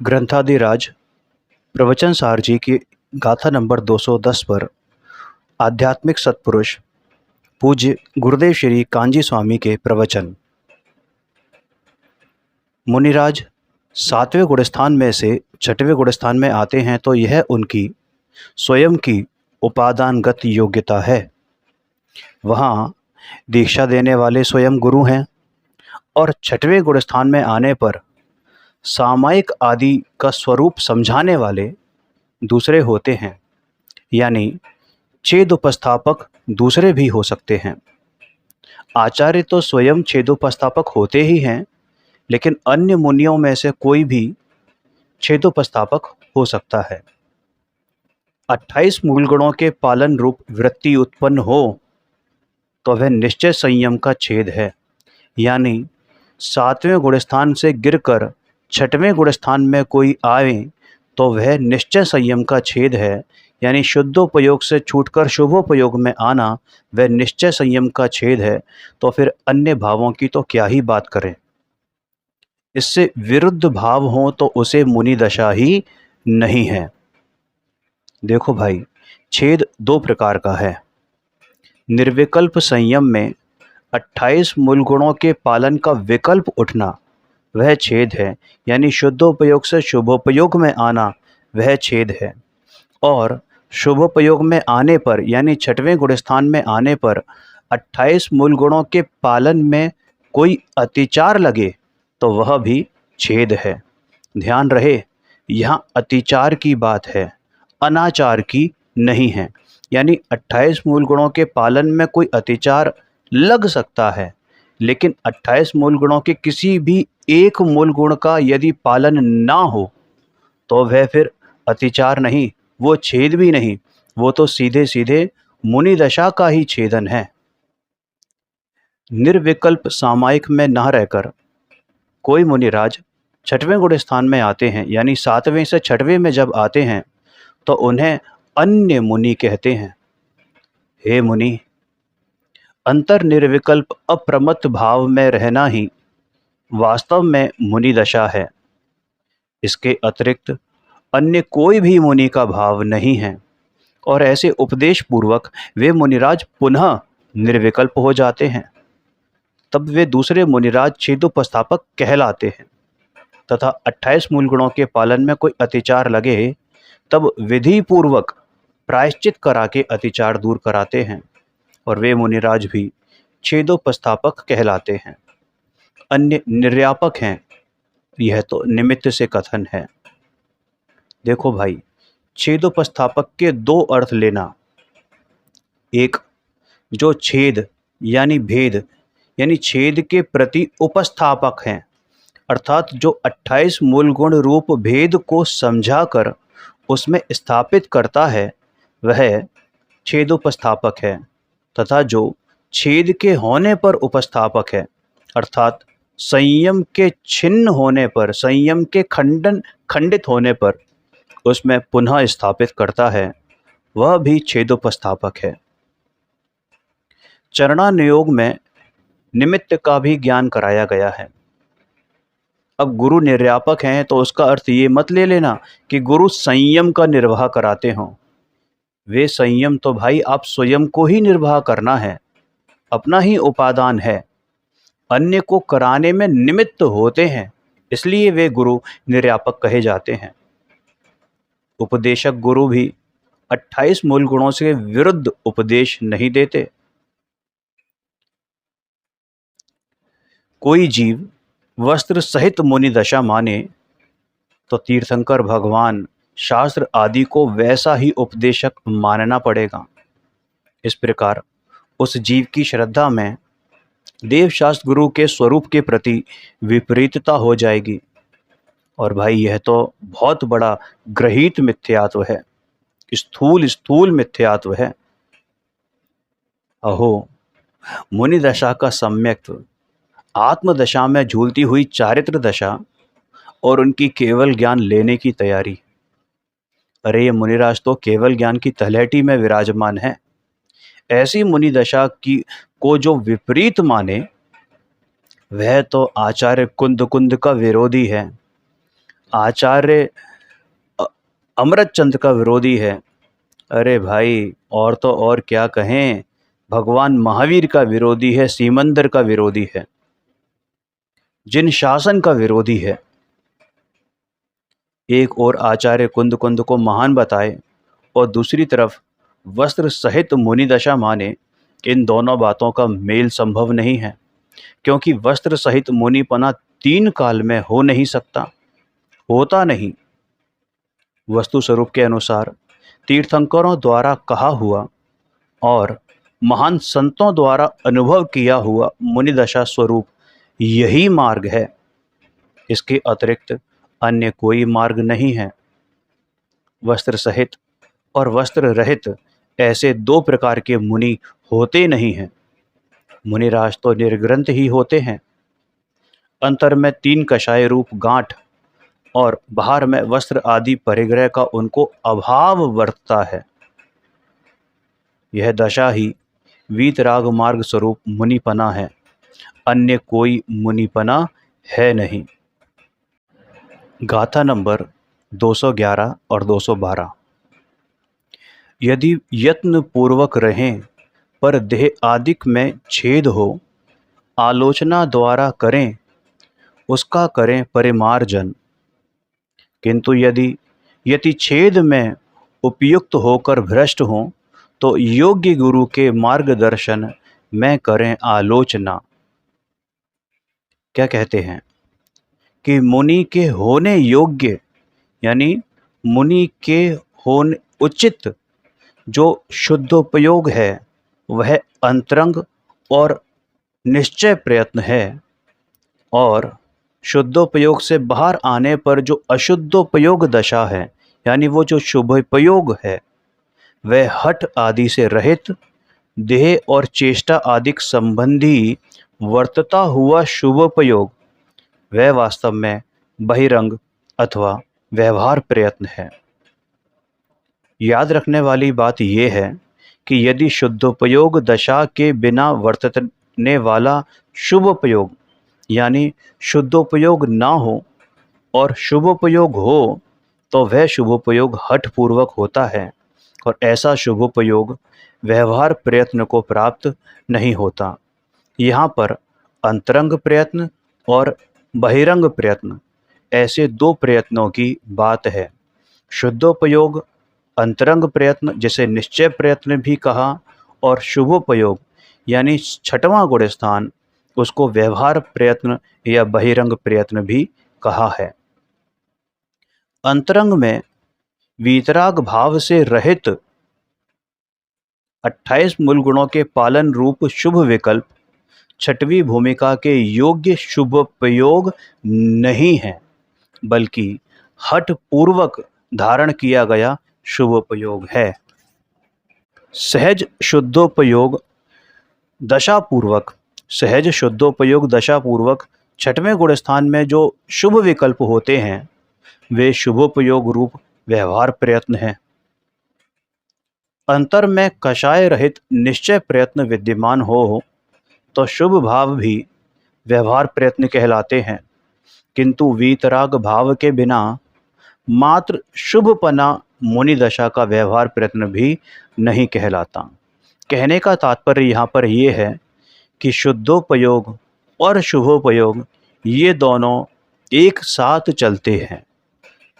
ग्रंथादिराज प्रवचन सार जी की गाथा नंबर 210 पर आध्यात्मिक सत्पुरुष पूज्य गुरुदेव श्री कांजी स्वामी के प्रवचन। मुनिराज सातवें गुणस्थान में से छठवें गुणस्थान में आते हैं तो यह उनकी स्वयं की उपादानगत योग्यता है। वहाँ दीक्षा देने वाले स्वयं गुरु हैं और छठवें गुणस्थान में आने पर सामायिक आदि का स्वरूप समझाने वाले दूसरे होते हैं, यानी छेदोपस्थापक दूसरे भी हो सकते हैं। आचार्य तो स्वयं छेदोपस्थापक होते ही हैं, लेकिन अन्य मुनियों में से कोई भी छेदोपस्थापक हो सकता है। 28 मूल गुणों के पालन रूप वृत्ति उत्पन्न हो तो वह निश्चय संयम का छेद है, यानी सातवें गुणस्थान से गिरकर छठवें गुणस्थान में कोई आए तो वह निश्चय संयम का छेद है, यानी शुद्धोपयोग से छूटकर शुभोपयोग में आना वह निश्चय संयम का छेद है। तो फिर अन्य भावों की तो क्या ही बात करें। इससे विरुद्ध भाव हो तो उसे मुनि दशा ही नहीं है। देखो भाई, छेद दो प्रकार का है। निर्विकल्प संयम में 28 मूल गुणों के पालन का विकल्प उठना वह छेद है, यानी शुद्धोपयोग से शुभोपयोग में आना वह छेद है। और शुभोपयोग में आने पर, यानी छठवें गुणस्थान में आने पर 28 मूल गुणों के पालन में कोई अतिचार लगे तो वह भी छेद है। ध्यान रहे, यहाँ अतिचार की बात है, अनाचार की नहीं है। यानी 28 मूल गुणों के पालन में कोई अतिचार लग सकता है, लेकिन 28 मूल गुणों के किसी भी एक मूल गुण का यदि पालन ना हो तो वह फिर अतिचार नहीं, वो छेद भी नहीं, वो तो सीधे सीधे मुनि दशा का ही छेदन है। निर्विकल्प सामायिक में न रहकर कोई मुनिराज छठवें गुणस्थान में आते हैं, यानी सातवें से छठवें में जब आते हैं तो उन्हें अन्य मुनि कहते हैं। हे मुनि, अंतर निर्विकल्प अप्रमत्त भाव में रहना ही वास्तव में मुनि दशा है। इसके अतिरिक्त अन्य कोई भी मुनि का भाव नहीं है, और ऐसे उपदेश पूर्वक वे मुनिराज पुनः निर्विकल्प हो जाते हैं। तब वे दूसरे मुनिराज छेदोपस्थापक कहलाते हैं, तथा 28 मूल गुणों के पालन में कोई अतिचार लगे तब विधि पूर्वक प्रायश्चित करा के अतिचार दूर कराते हैं, और वे मुनिराज भी छेदोपस्थापक कहलाते हैं। अन्य निर्यापक हैं, यह तो निमित्त से कथन है। देखो भाई, छेदोपस्थापक के दो अर्थ लेना। एक, जो छेद यानी भेद यानी छेद के प्रति उपस्थापक हैं, अर्थात जो 28 मूल गुण रूप भेद को समझाकर उसमें स्थापित करता है वह छेदोपस्थापक है। तथा जो छेद के होने पर उपस्थापक है, अर्थात संयम के छिन्न होने पर, संयम के खंडित होने पर उसमें पुनः स्थापित करता है, वह भी छेदोपस्थापक है। चरणानुयोग में निमित्त का भी ज्ञान कराया गया है। अब गुरु निर्यापक हैं तो उसका अर्थ ये मत ले लेना कि गुरु संयम का निर्वाह कराते हों। वे संयम तो भाई आप स्वयं को ही निर्वाह करना है, अपना ही उपादान है, अन्य को कराने में निमित्त होते हैं, इसलिए वे गुरु निर्यापक कहे जाते हैं। उपदेशक गुरु भी 28 मूल गुणों से विरुद्ध उपदेश नहीं देते। कोई जीव वस्त्र सहित मुनि दशा माने तो तीर्थंकर भगवान शास्त्र आदि को वैसा ही उपदेशक मानना पड़ेगा। इस प्रकार उस जीव की श्रद्धा में देवशास्त्र गुरु के स्वरूप के प्रति विपरीतता हो जाएगी। और भाई, यह तो बहुत बड़ा ग्रहित मिथ्यात्व है, स्थूल मिथ्यात्व है। अहो, मुनि दशा का सम्यक्त्व आत्मदशा में झूलती हुई चारित्र दशा और उनकी केवल ज्ञान लेने की तैयारी। अरे ये मुनिराज तो केवल ज्ञान की तलहटी में विराजमान है। ऐसी मुनि दशा की को जो विपरीत माने वह तो आचार्य कुंद का विरोधी है। आचार्य अ- अमृतचंद का विरोधी है। अरे भाई, और तो और क्या कहें, भगवान महावीर का विरोधी है, सीमंदर का विरोधी है, जिन शासन का विरोधी है। एक और आचार्य कुंद कुंद को महान बताए और दूसरी तरफ वस्त्र सहित मुनि दशा माने। इन दोनों बातों का मेल संभव नहीं है, क्योंकि वस्त्र सहित मुनिपना तीन काल में हो नहीं सकता, होता नहीं। वस्तु स्वरूप के अनुसार तीर्थंकरों द्वारा कहा हुआ और महान संतों द्वारा अनुभव किया हुआ मुनि दशा स्वरूप यही मार्ग है। इसके अतिरिक्त अन्य कोई मार्ग नहीं है। वस्त्र सहित और वस्त्र रहित ऐसे दो प्रकार के मुनि होते नहीं हैं। मुनिराज तो निर्ग्रंथ ही होते हैं। अंतर में तीन कषाय रूप गांठ और बाहर में वस्त्र आदि परिग्रह का उनको अभाव वर्तता है। यह दशा ही वीतराग मार्ग स्वरूप मुनिपना है, अन्य कोई मुनिपना है नहीं। गाथा नंबर 211 और 212। यदि यत्न पूर्वक रहें पर देह आदिक में छेद हो, आलोचना द्वारा करें उसका करें परिमार्जन। किंतु यदि यति छेद में उपयुक्त होकर भ्रष्ट हों तो योग्य गुरु के मार्गदर्शन में करें आलोचना। क्या कहते हैं कि मुनि के होने योग्य, यानी मुनि के होने उचित जो शुद्धोपयोग है वह अंतरंग और निश्चय प्रयत्न है, और शुद्धोपयोग से बाहर आने पर जो अशुद्धोपयोग दशा है, यानी वो जो शुभोपयोग है, वह हठ आदि से रहित देह और चेष्टा आदिक संबंधी वर्तता हुआ शुभोपयोग, वह वास्तव में बहिरंग अथवा व्यवहार प्रयत्न है। याद रखने वाली बात यह है कि यदि शुद्धोपयोग दशा के बिना वर्तने वाला शुभोपयोग, यानी शुद्धोपयोग ना हो और शुभोपयोग हो, तो वह शुभोपयोग हठपूर्वक होता है और ऐसा शुभोपयोग व्यवहार प्रयत्न को प्राप्त नहीं होता। यहाँ पर अंतरंग प्रयत्न और बहिरंग प्रयत्न, ऐसे दो प्रयत्नों की बात है। शुद्धोपयोग अंतरंग प्रयत्न, जिसे निश्चय प्रयत्न भी कहा, और शुभोपयोग यानी छठवां गुण स्थान, उसको व्यवहार प्रयत्न या बहिरंग प्रयत्न भी कहा है। अंतरंग में वीतराग भाव से रहित 28 मूल गुणों के पालन रूप शुभ विकल्प छठवीं भूमिका के योग्य शुभोपयोग नहीं है, बल्कि हठ पूर्वक धारण किया गया शुभोपयोग है। सहज शुद्धोपयोग दशापूर्वक, सहज शुद्धोपयोग दशापूर्वक छठवें गुण स्थान में जो शुभ विकल्प होते हैं वे शुभोपयोग रूप व्यवहार प्रयत्न हैं। अंतर में कषाय रहित निश्चय प्रयत्न विद्यमान हो तो शुभ भाव भी व्यवहार प्रयत्न कहलाते हैं, किंतु वीतराग भाव के बिना मात्र शुभपना मुनि दशा का व्यवहार प्रयत्न भी नहीं कहलाता। कहने का तात्पर्य यहाँ पर यह है कि शुद्धोपयोग और शुभोपयोग ये दोनों एक साथ चलते हैं,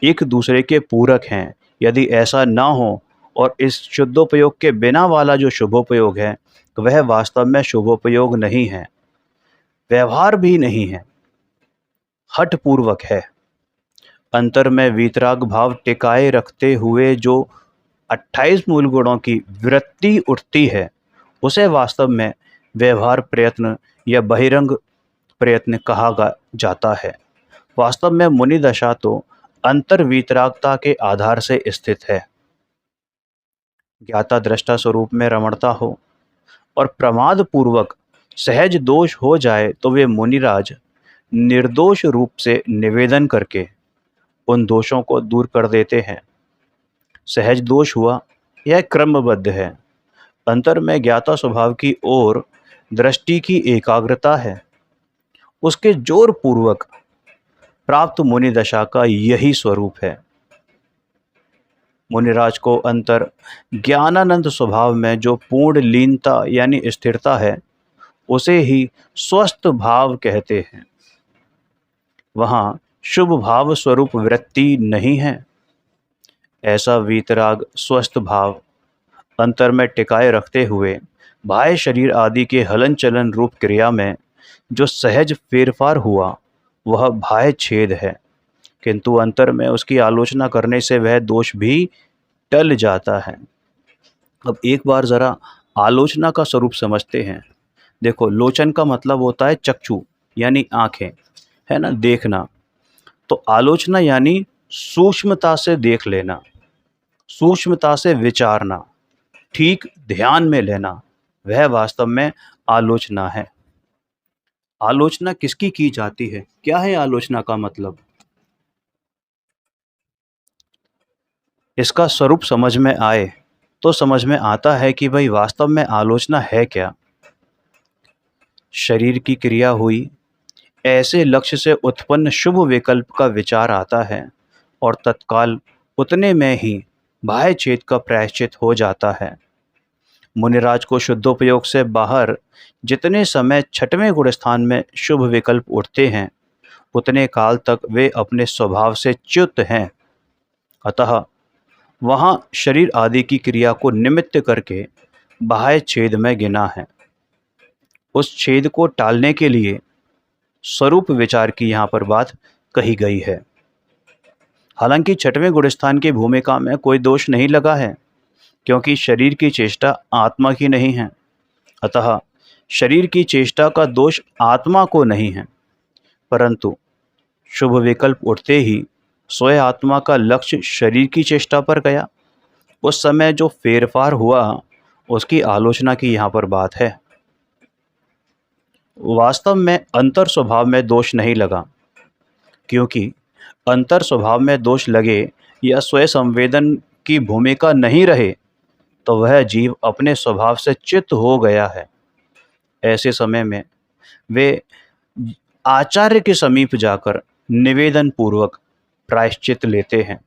एक दूसरे के पूरक हैं। यदि ऐसा ना हो और इस शुद्धोपयोग के बिना वाला जो शुभोपयोग है वह वास्तव में शुभोपयोग नहीं है, व्यवहार भी नहीं है, हठपूर्वक है। अंतर में वीतराग भाव टिकाए रखते हुए जो 28 मूल गुणों की वृत्ति उठती है उसे वास्तव में व्यवहार प्रयत्न या बहिरंग प्रयत्न कहा जाता है। वास्तव में मुनि दशा तो अंतर वीतरागता के आधार से स्थित है। ज्ञाता दृष्टा स्वरूप में रमणता हो और प्रमाद पूर्वक सहज दोष हो जाए तो वे मुनिराज निर्दोष रूप से निवेदन करके उन दोषों को दूर कर देते हैं। सहज दोष हुआ, यह क्रमबद्ध है। अंतर में ज्ञाता स्वभाव की ओर दृष्टि की एकाग्रता है, उसके जोर पूर्वक प्राप्त मुनि दशा का यही स्वरूप है। मुनिराज को अंतर ज्ञानानंद स्वभाव में जो पूर्ण लीनता यानी स्थिरता है, उसे ही स्वस्थ भाव कहते हैं। वहाँ शुभ भाव स्वरूप वृत्ति नहीं है। ऐसा वीतराग स्वस्थ भाव अंतर में टिकाए रखते हुए बाह्य शरीर आदि के हलन चलन रूप क्रिया में जो सहज फेरफार हुआ, वह बाह्य छेद है, किंतु अंतर में उसकी आलोचना करने से वह दोष भी टल जाता है। अब एक बार ज़रा आलोचना का स्वरूप समझते हैं। देखो, लोचन का मतलब होता है चक्षु यानी आँखें, है ना, देखना। तो आलोचना यानी सूक्ष्मता से देख लेना, सूक्ष्मता से विचारना, ठीक ध्यान में लेना, वह वास्तव में आलोचना है। आलोचना किसकी की जाती है? क्या है आलोचना का मतलब? इसका स्वरूप समझ में आए तो समझ में आता है कि भाई वास्तव में आलोचना है क्या। शरीर की क्रिया हुई, ऐसे लक्ष्य से उत्पन्न शुभ विकल्प का विचार आता है और तत्काल उतने में ही बाह्य छेद का प्रायश्चित हो जाता है। मुनिराज को शुद्धोपयोग से बाहर जितने समय छठवें गुण स्थान में शुभ विकल्प उठते हैं, उतने काल तक वे अपने स्वभाव से च्युत हैं। अतः वहाँ शरीर आदि की क्रिया को निमित्त करके बाह्य छेद में गिना है। उस छेद को टालने के लिए स्वरूप विचार की यहाँ पर बात कही गई है। हालांकि छठवें गुणस्थान की भूमिका में कोई दोष नहीं लगा है, क्योंकि शरीर की चेष्टा आत्मा की नहीं है। अतः शरीर की चेष्टा का दोष आत्मा को नहीं है, परंतु शुभ विकल्प उठते ही स्वयं आत्मा का लक्ष्य शरीर की चेष्टा पर गया। उस समय जो फेरफार हुआ, उसकी आलोचना की यहाँ पर बात है। वास्तव में अंतर स्वभाव में दोष नहीं लगा, क्योंकि अंतर स्वभाव में दोष लगे या स्वयं संवेदन की भूमिका नहीं रहे तो वह जीव अपने स्वभाव से च्युत हो गया है। ऐसे समय में वे आचार्य के समीप जाकर निवेदन पूर्वक प्रायश्चित लेते हैं।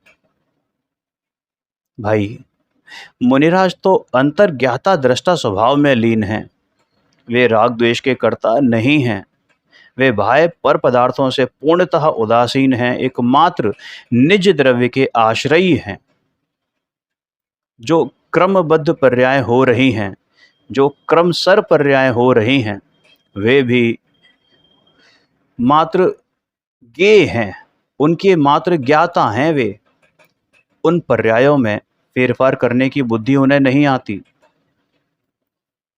भाई, मुनिराज तो अंतर्ज्ञाता दृष्टा स्वभाव में लीन हैं। वे राग द्वेष के कर्ता नहीं हैं। वे बाह्य पर पदार्थों से पूर्णतः उदासीन हैं, एकमात्र निज द्रव्य के आश्रयी हैं। जो क्रमबद्ध पर्याय हो रही हैं, जो क्रमसर पर्याय हो रही हैं, वे भी मात्र ज्ञेय हैं, उनके मात्र ज्ञाता हैं। वे उन पर्यायों में फेरफार करने की बुद्धि उन्हें नहीं आती।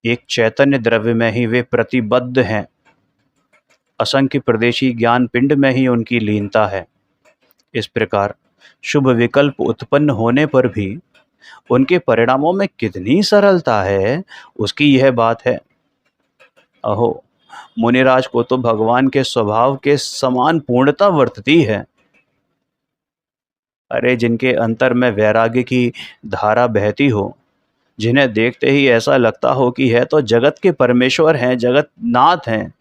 एक चैतन्य द्रव्य में ही वे प्रतिबद्ध हैं। असंख्य प्रदेशी ज्ञान पिंड में ही उनकी लीनता है। इस प्रकार शुभ विकल्प उत्पन्न होने पर भी उनके परिणामों में कितनी सरलता है, उसकी यह बात है। अहो, मुनिराज को तो भगवान के स्वभाव के समान पूर्णता वर्तती है। अरे, जिनके अंतर में वैराग्य की धारा बहती हो, जिन्हें देखते ही ऐसा लगता हो कि है तो जगत के परमेश्वर हैं, जगन्नाथ हैं,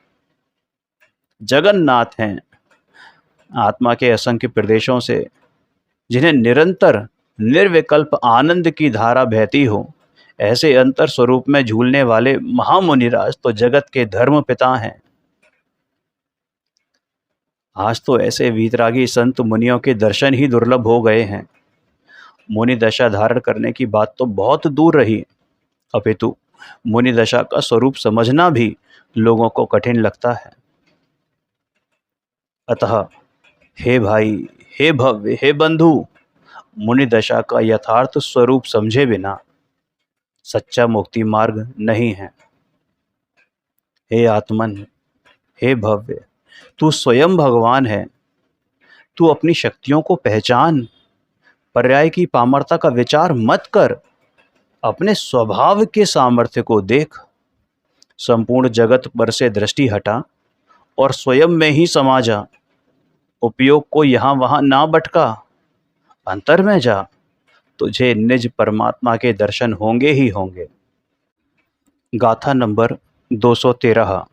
जगन्नाथ हैं, आत्मा के असंख्य प्रदेशों से जिन्हें निरंतर निर्विकल्प आनंद की धारा बहती हो, ऐसे अंतर स्वरूप में झूलने वाले महामुनिराज तो जगत के धर्म पिता हैं। आज तो ऐसे वीतरागी संत मुनियों के दर्शन ही दुर्लभ हो गए हैं। मुनि दशा धारण करने की बात तो बहुत दूर रही, अपितु मुनि दशा का स्वरूप समझना भी लोगों को कठिन लगता है। अतः हे भाई, हे भव्य, हे बंधु, मुनि दशा का यथार्थ स्वरूप समझे बिना सच्चा मुक्ति मार्ग नहीं है। हे आत्मन, हे भव्य, तू स्वयं भगवान है। तू अपनी शक्तियों को पहचान। पर्याय की पामरता का विचार मत कर, अपने स्वभाव के सामर्थ्य को देख। संपूर्ण जगत पर से दृष्टि हटा और स्वयं में ही समा जा। उपयोग को यहाँ वहाँ ना भटका, अंतर में जा। तुझे निज परमात्मा के दर्शन होंगे ही होंगे। गाथा नंबर 213।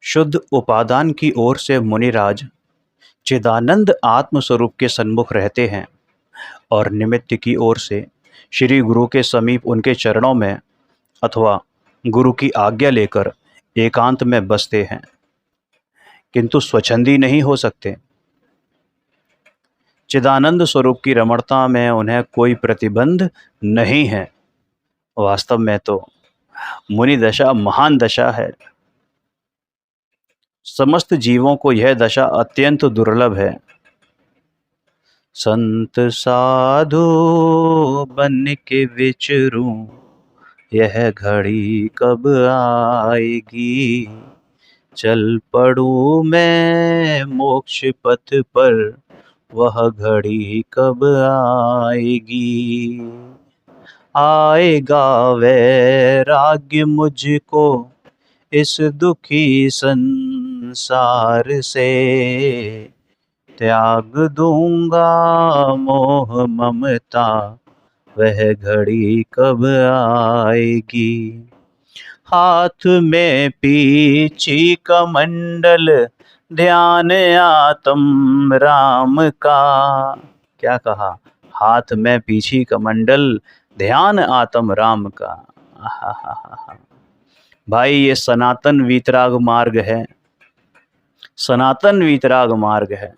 शुद्ध उपादान की ओर से मुनिराज चिदानंद आत्मस्वरूप के सन्मुख रहते हैं और निमित्त की ओर से श्री गुरु के समीप उनके चरणों में अथवा गुरु की आज्ञा लेकर एकांत में बसते हैं, किंतु स्वच्छंदी नहीं हो सकते। चिदानंद स्वरूप की रमणता में उन्हें कोई प्रतिबंध नहीं है। वास्तव में तो मुनि दशा महान दशा है। समस्त जीवों को यह दशा अत्यंत दुर्लभ है। संत साधु बन के विचरूं, यह घड़ी कब आएगी। चल पड़ूं मैं मोक्ष पथ पर, वह घड़ी कब आएगी। आएगा वैराग्य मुझको इस दुखी संसार से, त्याग दूंगा मोह ममता, वह घड़ी कब आएगी। हाथ में पीछी कमंडल, ध्यान आत्म राम का। क्या कहा? हाथ में पीछी कमंडल, ध्यान आत्म राम का। आहा। भाई ये सनातन वीतराग मार्ग है, सनातन वीतराग मार्ग है।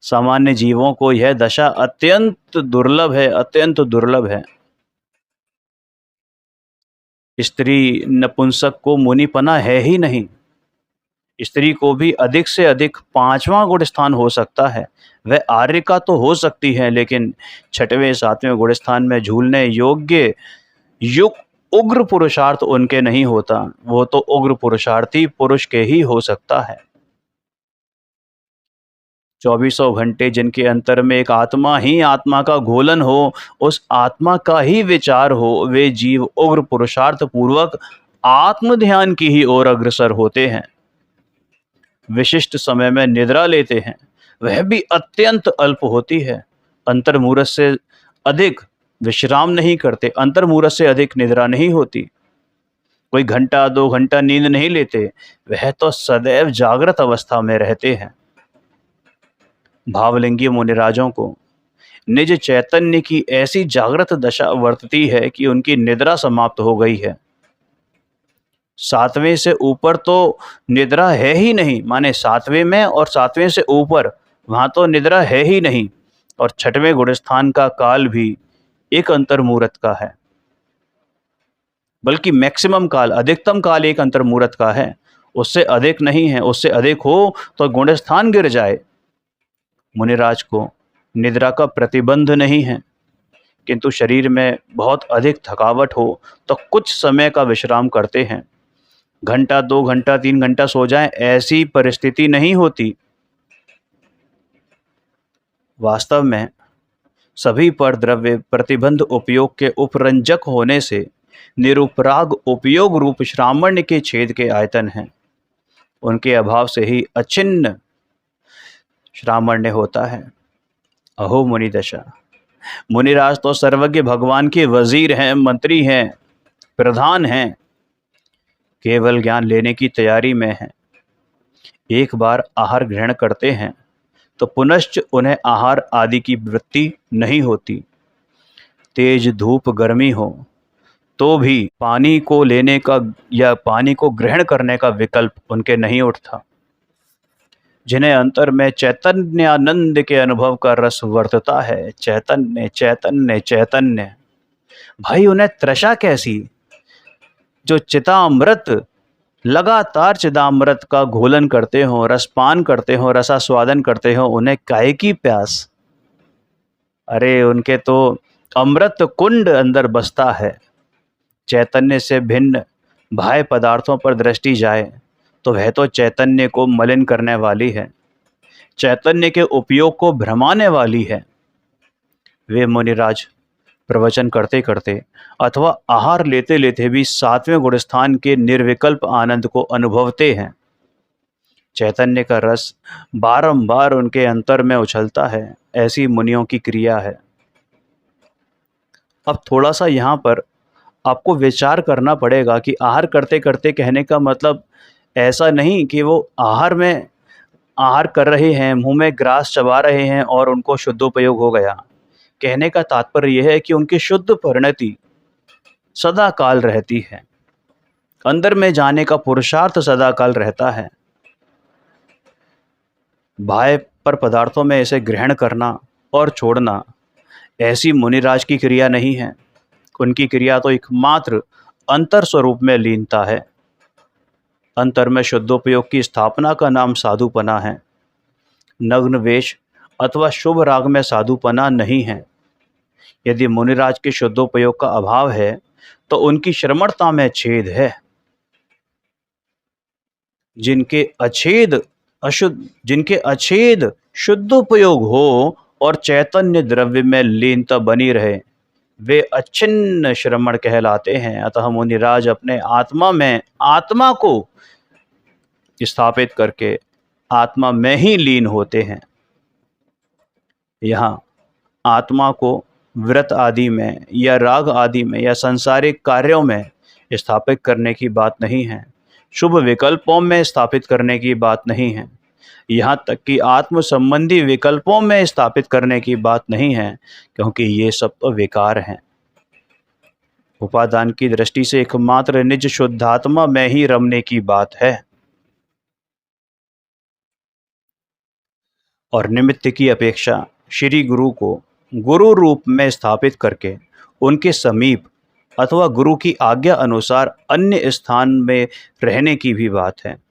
सामान्य जीवों को यह दशा अत्यंत दुर्लभ है, अत्यंत दुर्लभ है। स्त्री नपुंसक को मुनिपना है ही नहीं। स्त्री को भी अधिक से अधिक 5वां गुण स्थान हो सकता है। वह आर्य का तो हो सकती है, लेकिन 6वें 7वें गुण स्थान में झूलने योग्य उग्र पुरुषार्थ उनके नहीं होता। वो तो उग्र पुरुषार्थी पुरुष के ही हो सकता है। 2400 घंटे जिनके अंतर में एक आत्मा ही आत्मा का घोलन हो, उस आत्मा का ही विचार हो, वे जीव उग्र पुरुषार्थ पूर्वक आत्म ध्यान की ही ओर अग्रसर होते हैं। विशिष्ट समय में निद्रा लेते हैं, वह भी अत्यंत अल्प होती है। अंतर्मुहूर्त से अधिक विश्राम नहीं करते, अंतर्मुहूर्त से अधिक निद्रा नहीं होती। कोई घंटा 2 घंटा नींद नहीं लेते, वह तो सदैव जागृत अवस्था में रहते हैं। भावलिंगी मुनिराजों को निज चैतन्य की ऐसी जागृत दशा वर्तती है कि उनकी निद्रा समाप्त हो गई है। 7वें से ऊपर तो निद्रा है ही नहीं, माने 7वें में और 7वें से ऊपर वहां तो निद्रा है ही नहीं। और 6वें गुणस्थान का काल भी एक अंतर्मुहूर्त का है, बल्कि मैक्सिमम काल, अधिकतम काल एक अंतर्मुहूर्त का है, उससे अधिक नहीं है। उससे अधिक हो तो गुणस्थान गिर जाए। मुनिराज को निद्रा का प्रतिबंध नहीं है, किंतु शरीर में बहुत अधिक थकावट हो तो कुछ समय का विश्राम करते हैं। घंटा 2 घंटा 3 घंटा सो जाएं, ऐसी परिस्थिति नहीं होती। वास्तव में सभी पर द्रव्य प्रतिबंध उपयोग के उपरंजक होने से निरुपराग उपयोग रूप श्रामण्य के छेद के आयतन हैं। उनके अभाव से ही अचिन्न श्रामण्य होता है। अहो मुनि दशा, मुनिराज तो सर्वज्ञ भगवान के वजीर हैं, मंत्री हैं, प्रधान हैं, केवल ज्ञान लेने की तैयारी में हैं। एक बार आहार ग्रहण करते हैं तो पुनश्च उन्हें आहार आदि की वृत्ति नहीं होती। तेज धूप गर्मी हो तो भी पानी को लेने का या पानी को ग्रहण करने का विकल्प उनके नहीं उठता। जिन्हें अंतर में चैतन्यानंद के अनुभव का रस वर्तता है, चैतन्य चैतन्य चैतन्य, भाई उन्हें तृषा कैसी। जो चितामृत लगातार चिदामृत का घोलन करते हो, रसपान करते हो, रसास्वादन करते हो, उन्हें काहे की प्यास। अरे उनके तो अमृत कुंड अंदर बसता है। चैतन्य से भिन्न बाह्य पदार्थों पर दृष्टि जाए तो वह तो चैतन्य को मलिन करने वाली है, चैतन्य के उपयोग को भ्रमाने वाली है। वे मुनिराज प्रवचन करते करते अथवा आहार लेते लेते भी 7वें गुणस्थान के निर्विकल्प आनंद को अनुभवते हैं। चैतन्य का रस बारंबार उनके अंतर में उछलता है। ऐसी मुनियों की क्रिया है। अब थोड़ा सा यहाँ पर आपको विचार करना पड़ेगा कि आहार करते करते कहने का मतलब ऐसा नहीं कि वो आहार में आहार कर रहे हैं, मुंह में ग्रास चबा रहे हैं और उनको शुद्धोपयोग हो गया। कहने का तात्पर्य यह है कि उनकी शुद्ध परिणति सदा काल रहती है, अंदर में जाने का पुरुषार्थ सदा काल रहता है। बाह्य पर पदार्थों में इसे ग्रहण करना और छोड़ना ऐसी मुनिराज की क्रिया नहीं है। उनकी क्रिया तो एकमात्र अंतर स्वरूप में लीनता है। अंतर में शुद्धोपयोग की स्थापना का नाम साधुपना है। नग्न वेश अथवा शुभ राग में साधुपना नहीं है। यदि मुनिराज के शुद्धोपयोग का अभाव है तो उनकी श्रमणता में छेद है। जिनके अछेद शुद्धोपयोग हो और चैतन्य द्रव्य में लीनता बनी रहे, वे अच्छिन्न श्रमण कहलाते हैं। अतः मुनिराज अपने आत्मा में आत्मा को स्थापित करके आत्मा में ही लीन होते हैं। यहाँ आत्मा को व्रत आदि में या राग आदि में या सांसारिक कार्यों में स्थापित करने की बात नहीं है। शुभ विकल्पों में स्थापित करने की बात नहीं है। यहाँ तक कि आत्म संबंधी विकल्पों में स्थापित करने की बात नहीं है, क्योंकि ये सब तो विकार हैं। उपादान की दृष्टि से एकमात्र निज शुद्धात्मा में ही रमने की बात है। और निमित्त की अपेक्षा श्री गुरु को गुरु रूप में स्थापित करके उनके समीप अथवा गुरु की आज्ञा अनुसार अन्य स्थान में रहने की भी बात है,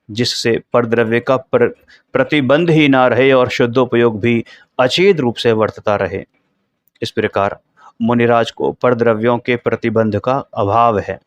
जिससे परद्रव्य का प्रतिबंध ही ना रहे और शुद्धोपयोग भी अचेत रूप से वर्तता रहे। इस प्रकार मुनिराज को परद्रव्यों के प्रतिबंध का अभाव है।